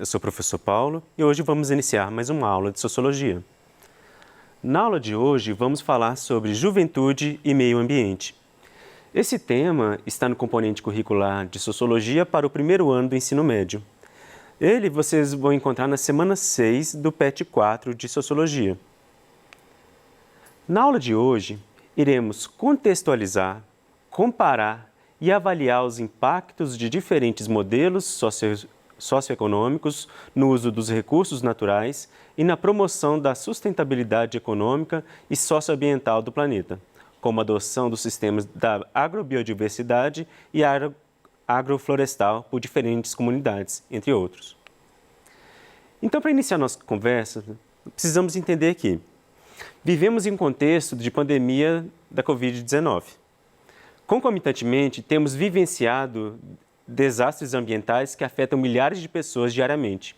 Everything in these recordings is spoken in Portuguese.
eu sou o professor Paulo e hoje vamos iniciar mais uma aula de Sociologia. Na aula de hoje vamos falar sobre juventude e meio ambiente. Esse tema está no componente curricular de Sociologia para o primeiro ano do ensino médio. Ele vocês vão encontrar na semana 6 do PET 4 de Sociologia. Na aula de hoje, iremos contextualizar, comparar e avaliar os impactos de diferentes modelos socioeconômicos no uso dos recursos naturais e na promoção da sustentabilidade econômica e socioambiental do planeta, como a adoção dos sistemas da agrobiodiversidade e agroflorestal por diferentes comunidades, entre outros. Então, para iniciar nossa conversa, precisamos entender que vivemos em um contexto de pandemia da Covid-19. Concomitantemente, temos vivenciado desastres ambientais que afetam milhares de pessoas diariamente.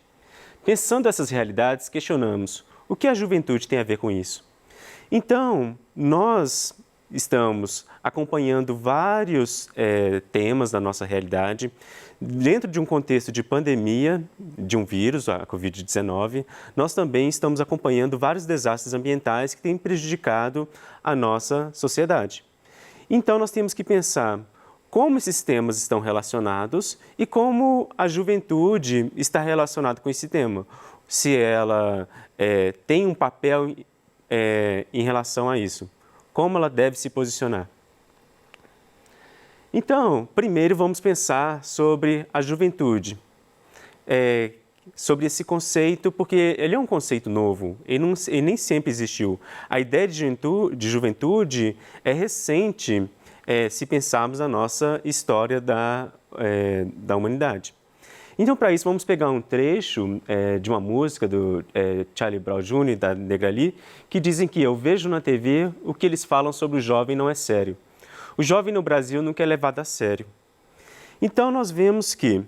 Pensando nessas realidades, questionamos o que a juventude tem a ver com isso. Então, nós estamos acompanhando vários temas da nossa realidade. Dentro de um contexto de pandemia de um vírus, a Covid-19, nós também estamos acompanhando vários desastres ambientais que têm prejudicado a nossa sociedade. Então, nós temos que pensar como esses temas estão relacionados e como a juventude está relacionada com esse tema. Se ela tem um papel em relação a isso. Como ela deve se posicionar. Então, primeiro vamos pensar sobre a juventude. Sobre esse conceito, porque ele é um conceito novo, ele nem sempre existiu. A ideia de juventude é recente, se pensarmos na nossa história da humanidade. Então, para isso, vamos pegar um trecho de uma música do Charlie Brown Jr. e da Negra Lee, que dizem que eu vejo na TV o que eles falam sobre o jovem não é sério. O jovem no Brasil nunca é levado a sério. Então, nós vemos que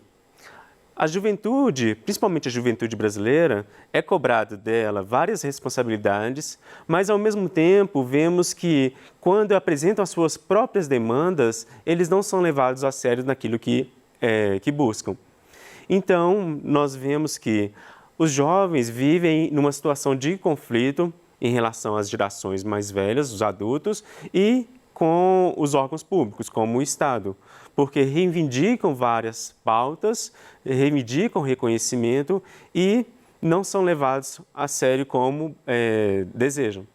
a juventude, principalmente a juventude brasileira, é cobrado dela várias responsabilidades, mas ao mesmo tempo vemos que quando apresentam as suas próprias demandas, eles não são levados a sério naquilo que buscam. Então, nós vemos que os jovens vivem numa situação de conflito em relação às gerações mais velhas, os adultos, e com os órgãos públicos, como o Estado, porque reivindicam várias pautas, reivindicam reconhecimento e não são levados a sério como desejam.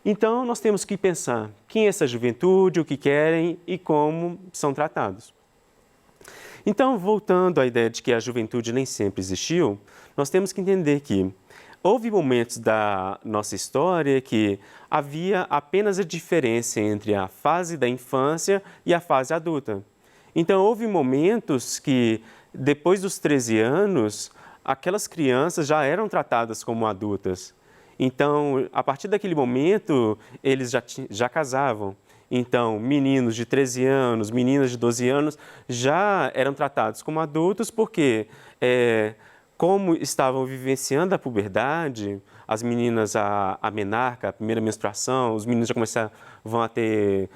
Então, nós temos que pensar quem é essa juventude, o que querem e como são tratados. Então, voltando à ideia de que a juventude nem sempre existiu, nós temos que entender que houve momentos da nossa história que havia apenas a diferença entre a fase da infância e a fase adulta. Então, houve momentos que, depois dos 13 anos, aquelas crianças já eram tratadas como adultas. Então, a partir daquele momento, eles já casavam. Então, meninos de 13 anos, meninas de 12 anos já eram tratados como adultos porque, como estavam vivenciando a puberdade, as meninas a menarca, a primeira menstruação, os meninos já vão a ter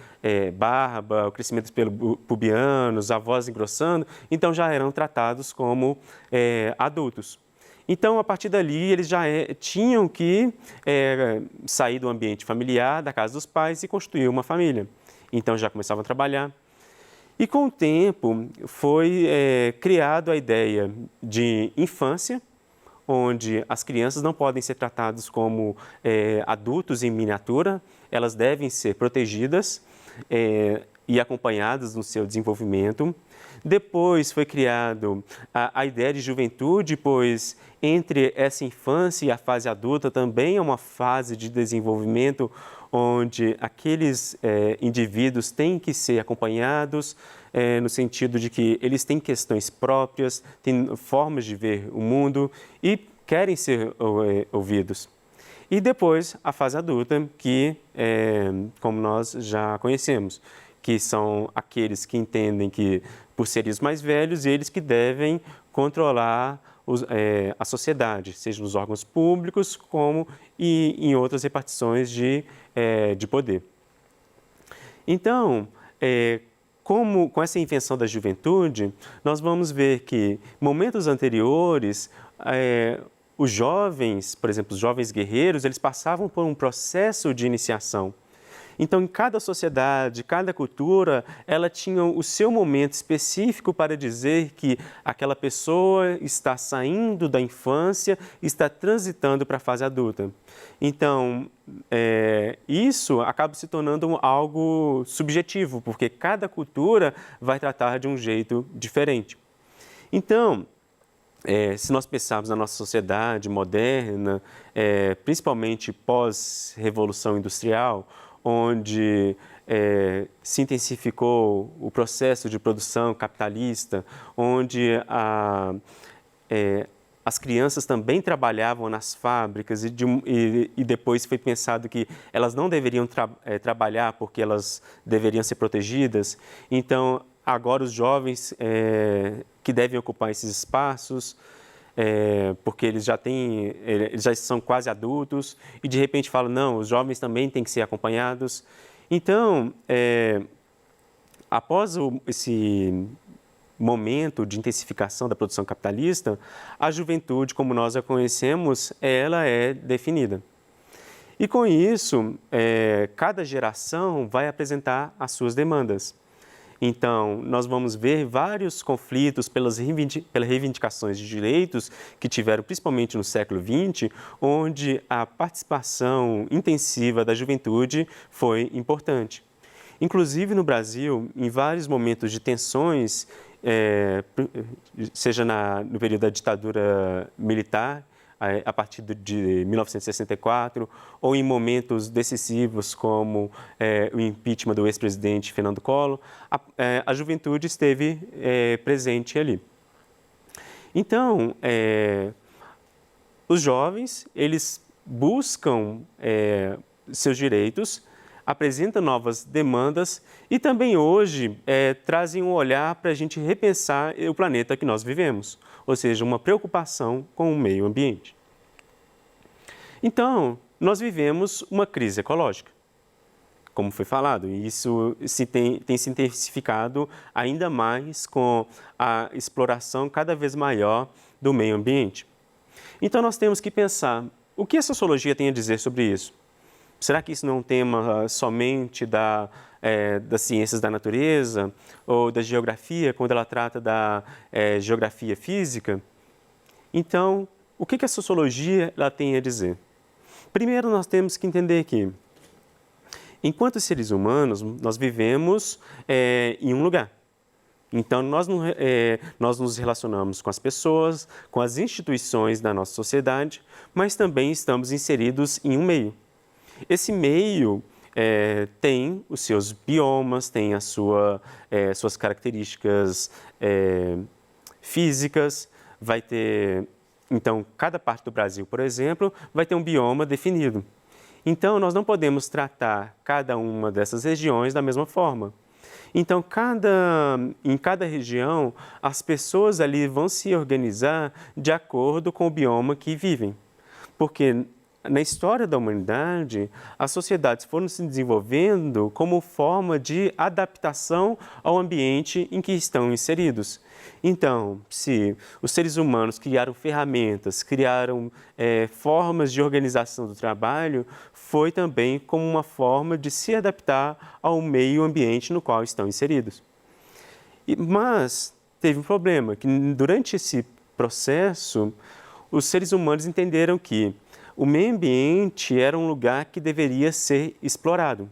barba, o crescimento dos pelos pubianos, a voz engrossando, então já eram tratados como adultos. Então, a partir dali, eles já tinham que sair do ambiente familiar, da casa dos pais e constituir uma família. Então, já começavam a trabalhar. E, com o tempo, foi criada a ideia de infância, onde as crianças não podem ser tratadas como adultos em miniatura, elas devem ser protegidas e acompanhadas no seu desenvolvimento. Depois foi criado a ideia de juventude, pois entre essa infância e a fase adulta também é uma fase de desenvolvimento onde aqueles indivíduos têm que ser acompanhados no sentido de que eles têm questões próprias, têm formas de ver o mundo e querem ser ouvidos. E depois a fase adulta, que como nós já conhecemos, que são aqueles que entendem que, por serem os mais velhos, eles que devem controlar a sociedade, seja nos órgãos públicos como em outras repartições de poder. Então, com essa invenção da juventude, nós vamos ver que momentos anteriores, os jovens, por exemplo, os jovens guerreiros, eles passavam por um processo de iniciação. Então, em cada sociedade, cada cultura, ela tinha o seu momento específico para dizer que aquela pessoa está saindo da infância, está transitando para a fase adulta. Então, isso acaba se tornando algo subjetivo, porque cada cultura vai tratar de um jeito diferente. Então, se nós pensarmos na nossa sociedade moderna, principalmente pós-revolução industrial, onde se intensificou o processo de produção capitalista, onde as crianças também trabalhavam nas fábricas e depois foi pensado que elas não deveriam trabalhar porque elas deveriam ser protegidas. Então, agora os jovens que devem ocupar esses espaços, porque eles já são quase adultos e de repente falam, não, os jovens também têm que ser acompanhados. Então, após esse momento de intensificação da produção capitalista, a juventude, como nós a conhecemos, ela é definida. E com isso, cada geração vai apresentar as suas demandas. Então, nós vamos ver vários conflitos pelas reivindicações de direitos que tiveram principalmente no século XX, onde a participação intensiva da juventude foi importante. Inclusive no Brasil, em vários momentos de tensões, seja no período da ditadura militar, a partir de 1964, ou em momentos decisivos como o impeachment do ex-presidente Fernando Collor, a juventude esteve presente ali. Então, os jovens, eles buscam seus direitos, apresentam novas demandas e também hoje trazem um olhar para a gente repensar o planeta que nós vivemos, ou seja, uma preocupação com o meio ambiente. Então, nós vivemos uma crise ecológica, como foi falado, e isso tem se intensificado ainda mais com a exploração cada vez maior do meio ambiente. Então, nós temos que pensar, o que a sociologia tem a dizer sobre isso? Será que isso não é um tema somente das ciências da natureza ou da geografia, quando ela trata da geografia física? Então, o que a sociologia ela tem a dizer? Primeiro, nós temos que entender que, enquanto seres humanos, nós vivemos em um lugar. Então, nós nos relacionamos com as pessoas, com as instituições da nossa sociedade, mas também estamos inseridos em um meio. Esse meio tem os seus biomas, tem suas características físicas, vai ter... Então, cada parte do Brasil, por exemplo, vai ter um bioma definido. Então, nós não podemos tratar cada uma dessas regiões da mesma forma. Então, em cada região, as pessoas ali vão se organizar de acordo com o bioma que vivem. Porque na história da humanidade, as sociedades foram se desenvolvendo como forma de adaptação ao ambiente em que estão inseridos. Então, se os seres humanos criaram ferramentas, criaram formas de organização do trabalho, foi também como uma forma de se adaptar ao meio ambiente no qual estão inseridos. Mas teve um problema, que durante esse processo, os seres humanos entenderam que o meio ambiente era um lugar que deveria ser explorado.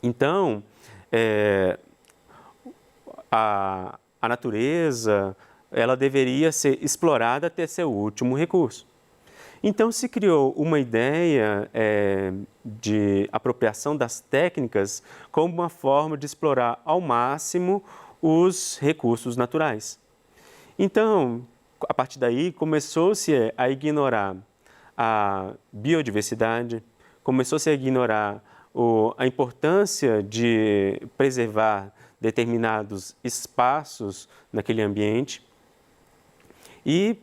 Então, a natureza, ela deveria ser explorada até seu último recurso. Então, se criou uma ideia de apropriação das técnicas como uma forma de explorar ao máximo os recursos naturais. Então, a partir daí, começou-se a ignorar a biodiversidade, começou-se a ignorar a importância de preservar determinados espaços naquele ambiente e,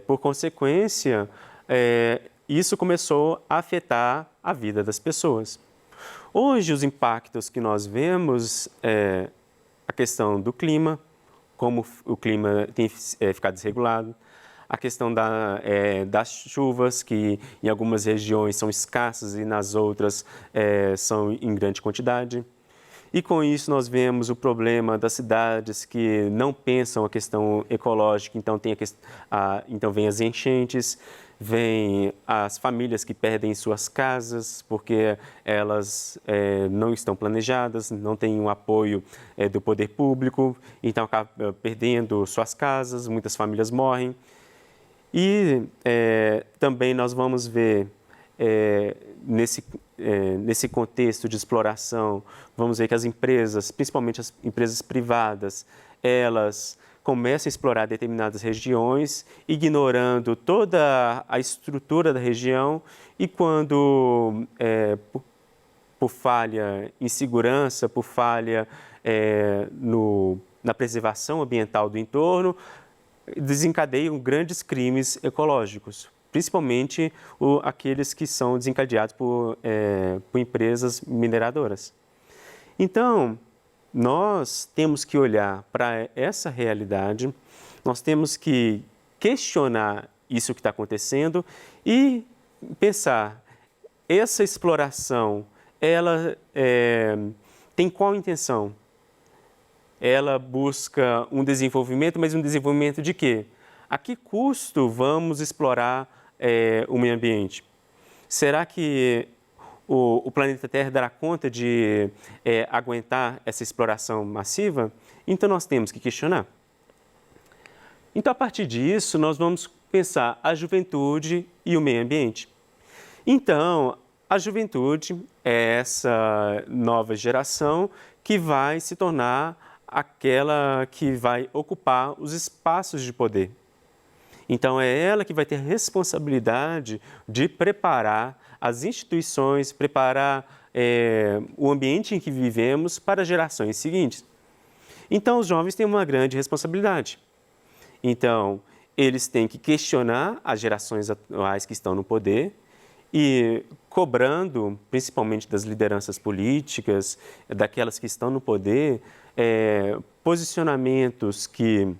por consequência, isso começou a afetar a vida das pessoas. Hoje, os impactos que nós vemos a questão do clima, como o clima tem ficado desregulado, a questão das chuvas, que em algumas regiões são escassas e nas outras são em grande quantidade. E com isso nós vemos o problema das cidades que não pensam a questão ecológica, então, então vem as enchentes, vem as famílias que perdem suas casas porque elas não estão planejadas, não têm um apoio do poder público, então acabam perdendo suas casas, muitas famílias morrem. E também nós vamos ver nesse contexto de exploração, vamos ver que as empresas, principalmente as empresas privadas, elas começam a explorar determinadas regiões, ignorando toda a estrutura da região e quando, por falha em segurança, por falha na preservação ambiental do entorno, desencadeiam grandes crimes ecológicos, principalmente aqueles que são desencadeados por empresas mineradoras. Então, nós temos que olhar para essa realidade, nós temos que questionar isso que está acontecendo e pensar, essa exploração, ela tem qual intenção? Ela busca um desenvolvimento, mas um desenvolvimento de quê? A que custo vamos explorar o meio ambiente? Será que o planeta Terra dará conta de aguentar essa exploração massiva? Então, nós temos que questionar. Então, a partir disso, nós vamos pensar a juventude e o meio ambiente. Então, a juventude é essa nova geração que vai se tornar aquela que vai ocupar os espaços de poder. Então, é ela que vai ter a responsabilidade de preparar as instituições, preparar o ambiente em que vivemos para gerações seguintes. Então, os jovens têm uma grande responsabilidade. Então, eles têm que questionar as gerações atuais que estão no poder e cobrando, principalmente das lideranças políticas, daquelas que estão no poder, posicionamentos que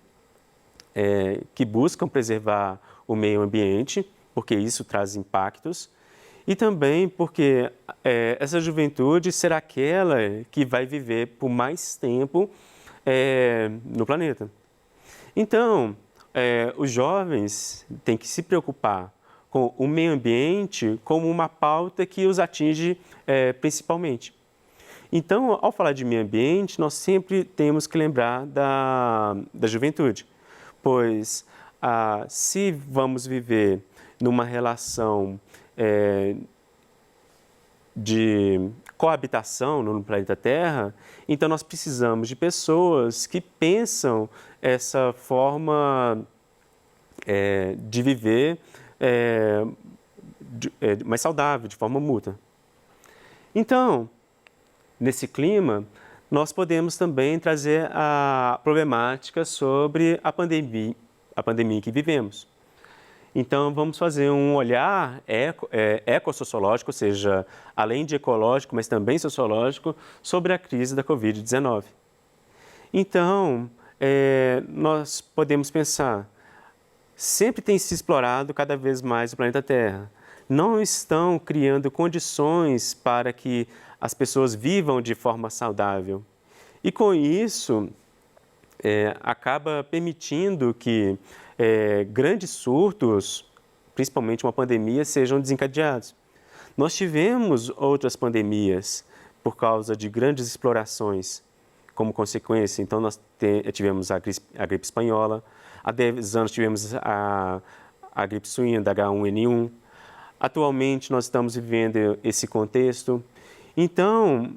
buscam preservar o meio ambiente, porque isso traz impactos, e também porque essa juventude será aquela que vai viver por mais tempo no planeta. Então, os jovens têm que se preocupar com o meio ambiente como uma pauta que os atinge principalmente. Então, ao falar de meio ambiente, nós sempre temos que lembrar da juventude, pois se vamos viver numa relação de coabitação no planeta Terra, então nós precisamos de pessoas que pensam essa forma de viver mais saudável, de forma mútua. Então, nesse clima, nós podemos também trazer a problemática sobre a pandemia em que vivemos. Então, vamos fazer um olhar ecossociológico, ou seja, além de ecológico, mas também sociológico, sobre a crise da Covid-19. Então, nós podemos pensar, sempre tem se explorado cada vez mais o planeta Terra. Não estão criando condições para que as pessoas vivam de forma saudável. E com isso, acaba permitindo que grandes surtos, principalmente uma pandemia, sejam desencadeados. Nós tivemos outras pandemias por causa de grandes explorações como consequência. Então, nós tivemos a gripe espanhola, há 10 anos tivemos a gripe suína, da H1N1. Atualmente, nós estamos vivendo esse contexto. Então,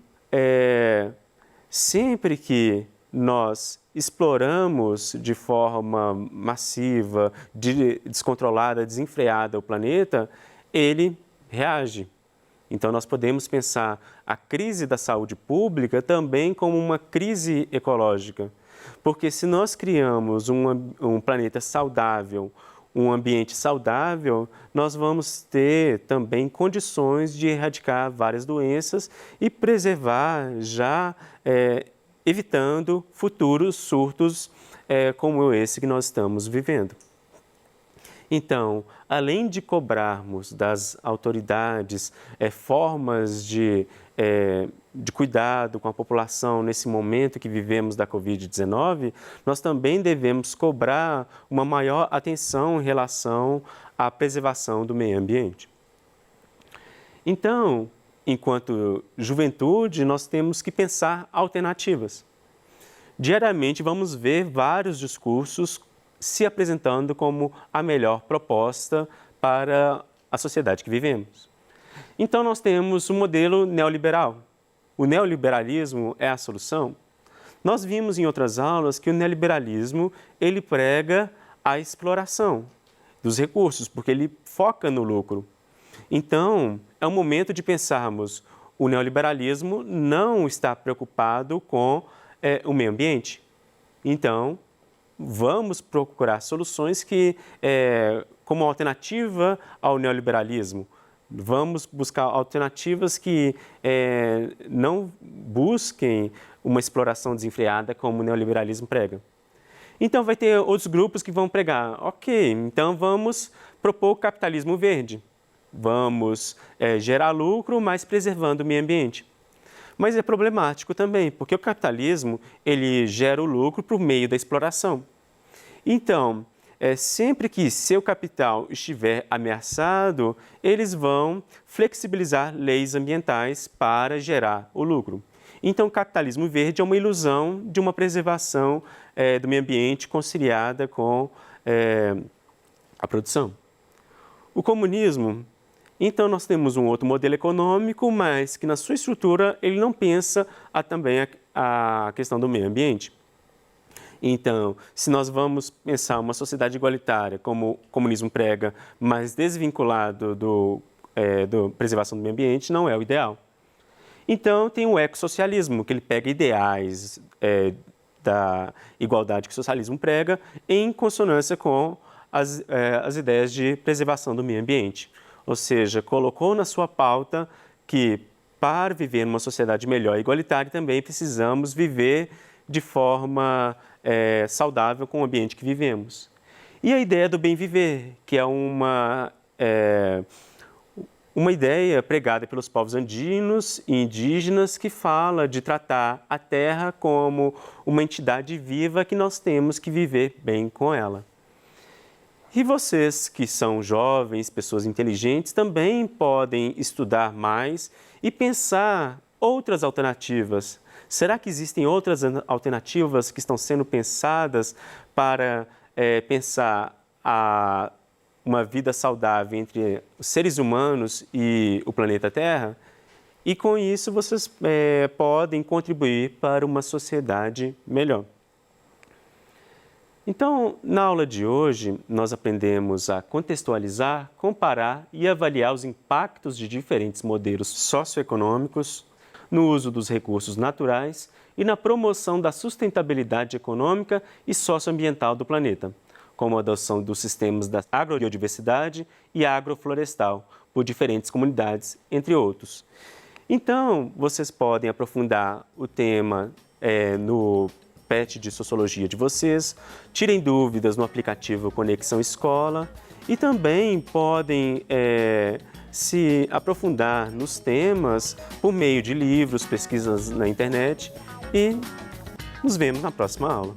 sempre que nós exploramos de forma massiva, descontrolada, desenfreada o planeta, ele reage. Então, nós podemos pensar a crise da saúde pública também como uma crise ecológica. Porque se nós criamos um planeta saudável, um ambiente saudável, nós vamos ter também condições de erradicar várias doenças e preservar já evitando futuros surtos como esse que nós estamos vivendo. Então, além de cobrarmos das autoridades formas de cuidado com a população nesse momento que vivemos da Covid-19, nós também devemos cobrar uma maior atenção em relação à preservação do meio ambiente. Então, enquanto juventude, nós temos que pensar alternativas. Diariamente vamos ver vários discursos se apresentando como a melhor proposta para a sociedade que vivemos. Então, nós temos o modelo neoliberal. O neoliberalismo é a solução? Nós vimos em outras aulas que o neoliberalismo, ele prega a exploração dos recursos, porque ele foca no lucro. Então, é o momento de pensarmos, o neoliberalismo não está preocupado com o meio ambiente. Então, vamos procurar soluções que, como alternativa ao neoliberalismo, vamos buscar alternativas que não busquem uma exploração desenfreada como o neoliberalismo prega. Então, vai ter outros grupos que vão pregar, ok, então vamos propor o capitalismo verde. Vamos gerar lucro, mas preservando o meio ambiente. Mas é problemático também, porque o capitalismo ele gera o lucro por meio da exploração. Então, sempre que seu capital estiver ameaçado, eles vão flexibilizar leis ambientais para gerar o lucro. Então, o capitalismo verde é uma ilusão de uma preservação do meio ambiente conciliada com a produção. O comunismo, então nós temos um outro modelo econômico, mas que na sua estrutura ele não pensa também a questão do meio ambiente. Então, se nós vamos pensar uma sociedade igualitária, como o comunismo prega, mas desvinculado da preservação do meio ambiente, não é o ideal. Então, tem o ecossocialismo, que ele pega ideais da igualdade que o socialismo prega, em consonância com as ideias de preservação do meio ambiente. Ou seja, colocou na sua pauta que, para viver numa sociedade melhor e igualitária, também precisamos viver de forma saudável com o ambiente que vivemos. E a ideia do bem viver, que é uma ideia pregada pelos povos andinos e indígenas que fala de tratar a terra como uma entidade viva que nós temos que viver bem com ela. E vocês que são jovens, pessoas inteligentes, também podem estudar mais e pensar outras alternativas. Será que existem outras alternativas que estão sendo pensadas para pensar uma vida saudável entre os seres humanos e o planeta Terra? E com isso vocês podem contribuir para uma sociedade melhor. Então, na aula de hoje, nós aprendemos a contextualizar, comparar e avaliar os impactos de diferentes modelos socioeconômicos no uso dos recursos naturais e na promoção da sustentabilidade econômica e socioambiental do planeta, como a adoção dos sistemas da agrobiodiversidade e agroflorestal por diferentes comunidades, entre outros. Então, vocês podem aprofundar o tema no PET de Sociologia de vocês, tirem dúvidas no aplicativo Conexão Escola e também podem se aprofundar nos temas por meio de livros, pesquisas na internet e nos vemos na próxima aula.